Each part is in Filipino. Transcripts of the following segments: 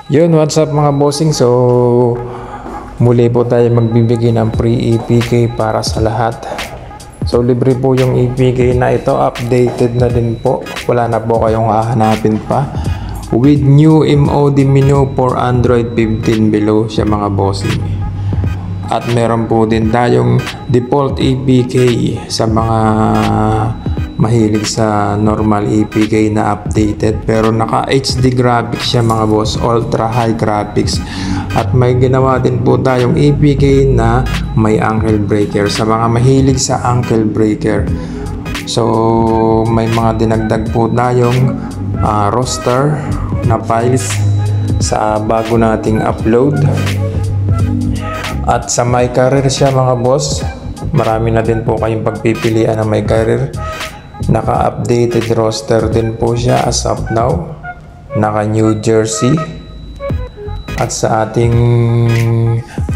Yun, what's up mga bossing? So, muli po tayo magbibigay ng free EPK para sa lahat. So, libre po yung EPK na ito. Updated na din po. Wala na po kayong hahanapin pa. With new MOD menu for Android 15 below siya mga bossing. At meron po din tayong default EPK sa mga mahilig sa normal EPK na updated, pero naka HD graphics siya mga boss, ultra high graphics. At may ginawa din po tayong EPK na may ankle breaker sa mga mahilig sa ankle breaker. So may mga dinagdag po tayong roster na files sa bago nating upload. At sa my career siya mga boss, marami na din po kayong pagpipilian ng my career. Naka-updated roster din po siya as of now. Naka New Jersey. At sa ating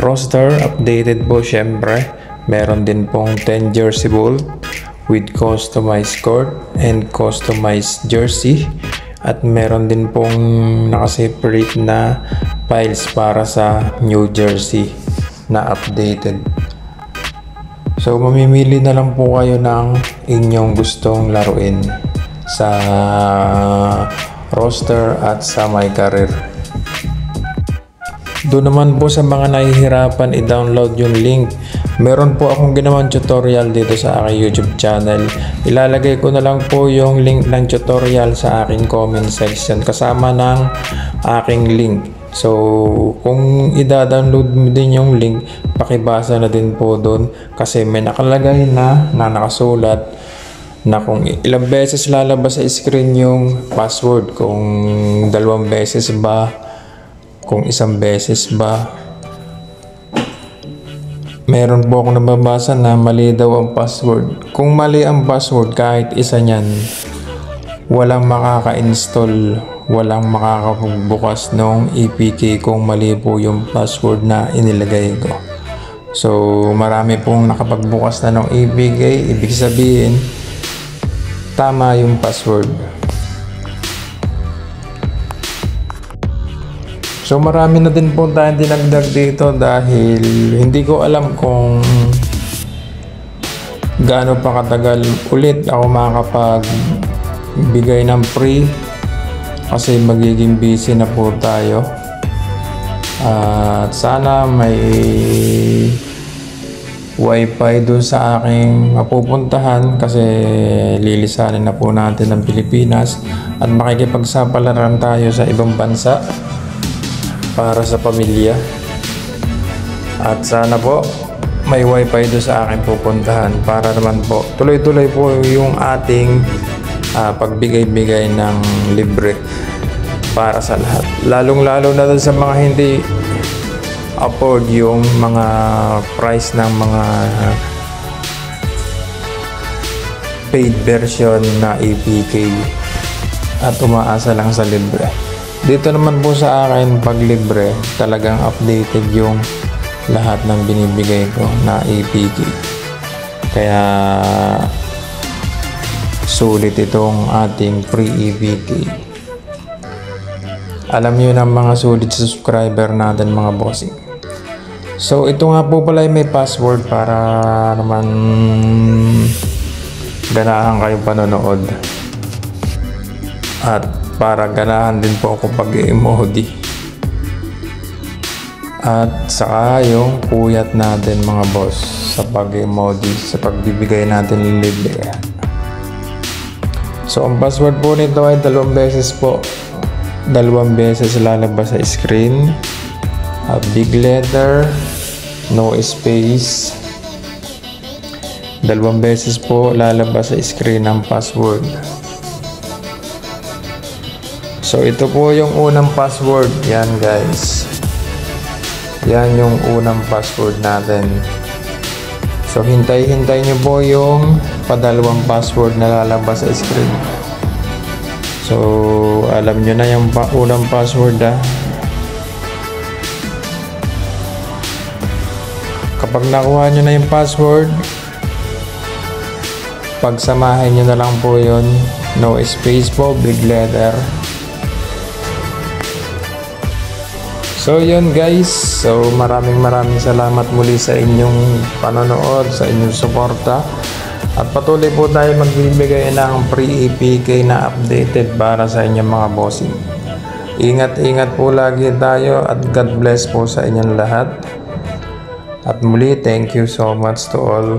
roster, updated po syempre. Meron din pong 10 jersey ball with customized court and customized jersey. At meron din pong naka-separate na files para sa New Jersey na updated. So mamimili na lang po kayo ng inyong gustong laruin sa roster at sa my career. Doon naman po sa mga nahihirapan i-download yung link, meron po akong ginawang tutorial dito sa aking YouTube channel. Ilalagay ko na lang po yung link ng tutorial sa aking comment section kasama ng aking link. So kung i-download mo din yung link, pakibasa na din po doon kasi may nakalagay na nakasulat na kung ilang beses lalabas sa screen yung password, kung 2 beses ba, kung 1 beses ba. Meron po akong nababasa na mali daw ang password. Kung mali ang password, kahit isa niyan, walang makaka-install, walang makakapagbukas ng EPK kung mali po yung password na inilagay ko. So marami pong nakapagbukas na ng EPK, ibig sabihin tama yung password. So marami na din po tayong dinagdag dito dahil hindi ko alam kung gaano pa katagal ulit ako makakapagbigay ng free kasi magiging busy na po tayo. At sana may wifi dun sa aking mapupuntahan kasi lilisanin na po natin ng Pilipinas at makikipagsapalaran tayo sa ibang bansa para sa pamilya. At sana po may wifi doon sa aking pupuntahan para naman po tuloy-tuloy po yung ating pagbigay-bigay ng libre para sa lahat. Lalong-lalo na doon sa mga hindi afford yung mga price ng mga paid version na EPK at umaasa lang sa libre. Dito naman po sa akin, pag libre, talagang updated yung lahat ng binibigay ko na EPK. Kaya sulit itong ating free EPK. Alam nyo ng mga sulit subscriber natin mga bossing. So ito nga po pala may password para naman ganahan kayong panonood. At para ganahan din po ako pag-emoji. At saka yung puyat natin mga boss sa pag-emoji, sa pagbibigay natin libre. So ang password po nito ay 2 beses po. 2 beses lalabas sa screen. A big letter, no space. 2 beses po lalabas sa screen ang password. So ito po yung unang password. Yan guys. Yan yung unang password natin. So hintay-hintay nyo po yung padalawang password na lalabas sa screen. So alam nyo na yung unang password Kapag nakuha nyo na yung password, pagsamahin nyo na lang po yun. No space po, big letter. So yun guys, so maraming salamat muli sa inyong panonood, sa inyong suporta. At patuloy po tayo magbibigay ng free EPK na updated para sa inyong mga bossing. Ingat po lagi tayo at God bless po sa inyong lahat. At muli, thank you so much to all.